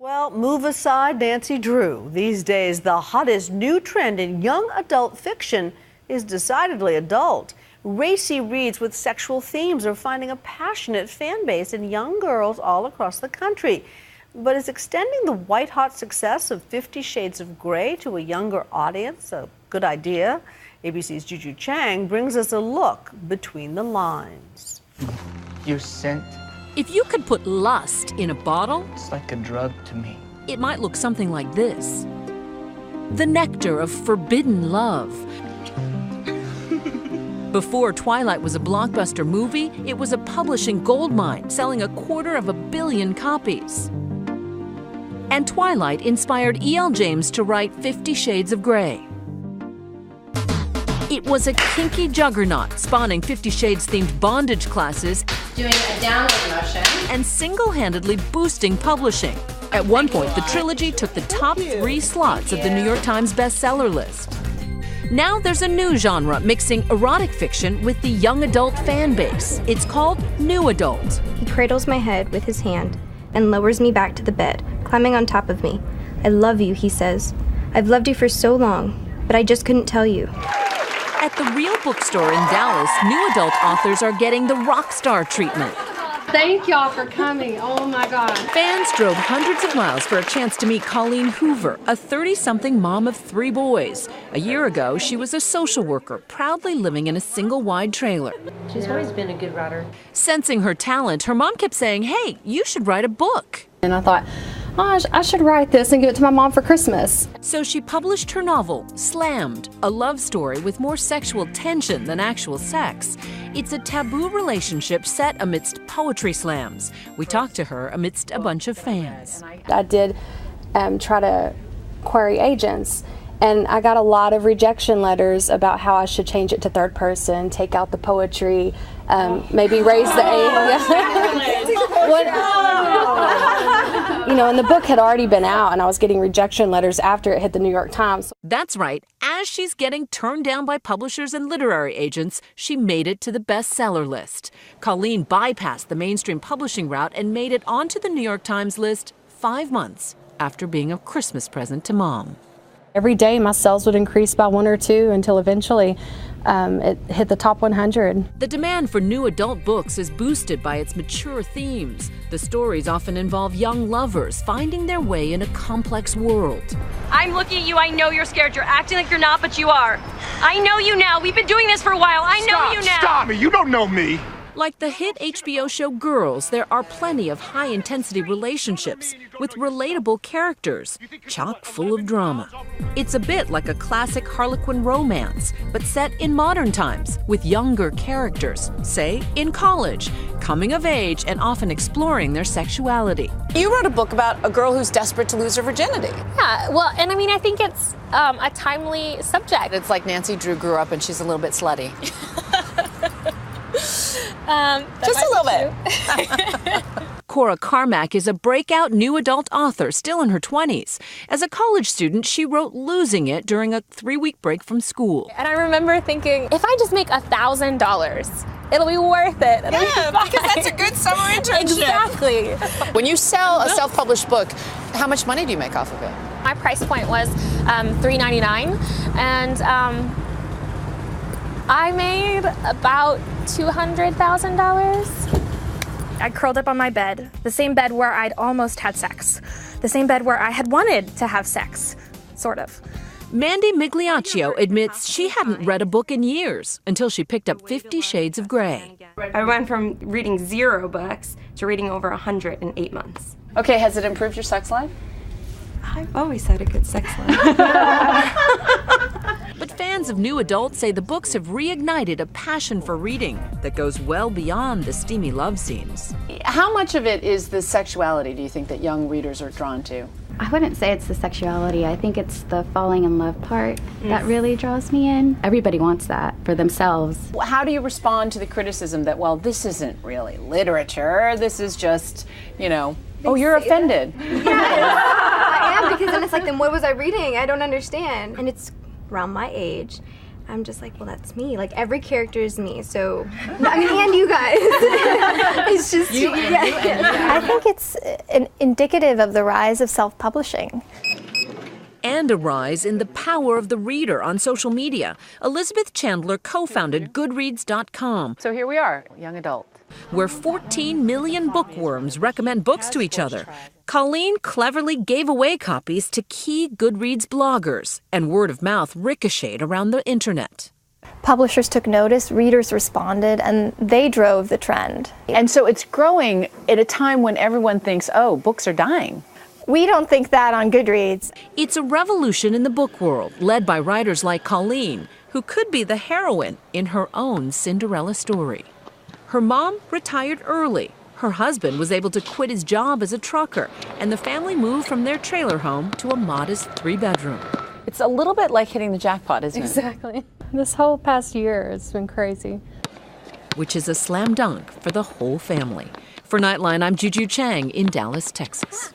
Well, move aside Nancy Drew. These days, the hottest new trend in young adult fiction is decidedly adult. Racy reads with sexual themes are finding a passionate fan base in young girls all across the country. But is extending the white-hot success of 50 Shades of Grey to a younger audience a good idea? ABC's Juju Chang brings us a look between the lines. Your scent. If you could put lust in a bottle, It's like a drug to me. it might look something like this. The nectar of forbidden love. Before Twilight was a blockbuster movie, it was a publishing goldmine, selling 250 million copies. And Twilight inspired E.L. James to write 50 Shades of Grey. It was a kinky juggernaut, spawning 50 Shades-themed bondage classes, doing a downward motion, and single-handedly boosting publishing. At one point, the trilogy took the top 3 slots of the New York Times bestseller list. Now there's a new genre mixing erotic fiction with the young adult fan base. It's called New Adult. He cradles my head with his hand and lowers me back to the bed, climbing on top of me. I love you, he says. I've loved you for so long, but I just couldn't tell you. At the Real Bookstore in Dallas, new adult authors are getting the rock star treatment. Thank y'all for coming. Oh my God. Fans drove hundreds of miles for a chance to meet Colleen Hoover, a 30-something mom of 3 boys. A year ago, she was a social worker, proudly living in a single-wide trailer. She's always been a good writer. Sensing her talent, her mom kept saying, "Hey, you should write a book." And I thought, oh, I should write this and give it to my mom for Christmas. So she published her novel, Slammed, a love story with more sexual tension than actual sex. It's a taboo relationship set amidst poetry slams. We talked to her amidst a bunch of fans. I did try to query agents, and I got a lot of rejection letters about how I should change it to third person, take out the poetry, maybe raise the age. You know, and the book had already been out, and I was getting rejection letters after it hit the New York Times. That's right. As she's getting turned down by publishers and literary agents, she made it to the bestseller list. Colleen bypassed the mainstream publishing route and made it onto the New York Times list 5 months after being a Christmas present to Mom. Every day, my sales would increase by 1 or 2 until eventually it hit the top 100. The demand for new adult books is boosted by its mature themes. The stories often involve young lovers finding their way in a complex world. I'm looking at you. I know you're scared. You're acting like you're not, but you are. I know you now. We've been doing this for a while. I know you now. Stop me. You don't know me. Like the hit HBO show Girls, there are plenty of high-intensity relationships with relatable characters, chock full of drama. It's a bit like a classic Harlequin romance, but set in modern times with younger characters, say in college, coming of age and often exploring their sexuality. You wrote a book about a girl who's desperate to lose her virginity. Yeah, well, and I mean, I think it's a timely subject. It's like Nancy Drew grew up and she's a little bit slutty. Just a little bit. Cora Carmack is a breakout new adult author still in her 20s. As a college student, she wrote Losing It during a 3-week break from school. And I remember thinking, if I just make $1,000, it'll be worth it. Because that's a good summer internship. Exactly. When you sell a self-published book, how much money do you make off of it? My price point was $3.99, and I made about $200,000. I curled up on my bed, the same bed where I'd almost had sex, the same bed where I had wanted to have sex, sort of. Mandy Migliaccio admits she hadn't read a book in years until she picked up 50 Shades of Grey. I went from reading 0 books to reading over 100 in 8 months. Okay, has it improved your sex life? I've always had a good sex life. But fans of New Adult say the books have reignited a passion for reading that goes well beyond the steamy love scenes. How much of it is the sexuality, do you think, that young readers are drawn to? I wouldn't say it's the sexuality. I think it's the falling in love part that really draws me in. Everybody wants that for themselves. How do you respond to the criticism that, well, this isn't really literature, this is just, you know, oh, you're offended? Yeah, I am, because then it's like, then what was I reading? I don't understand. And it's around my age. I'm just like, well, that's me. Like, every character is me. So, I mean, and you guys. It's just you. I think it's indicative of the rise of self-publishing. And a rise in the power of the reader on social media. Elizabeth Chandler co-founded Goodreads.com. So here we are, young adult, where 14 million bookworms recommend books to each other. Colleen cleverly gave away copies to key Goodreads bloggers, and word of mouth ricocheted around the internet. Publishers took notice, readers responded, and they drove the trend. And so it's growing at a time when everyone thinks, oh, books are dying. We don't think that on Goodreads. It's a revolution in the book world, led by writers like Colleen, who could be the heroine in her own Cinderella story. Her mom retired early. Her husband was able to quit his job as a trucker, and the family moved from their trailer home to a modest 3-bedroom. It's a little bit like hitting the jackpot, isn't it? Exactly. This whole past year, it's been crazy. Which is a slam dunk for the whole family. For Nightline, I'm Juju Chang in Dallas, Texas.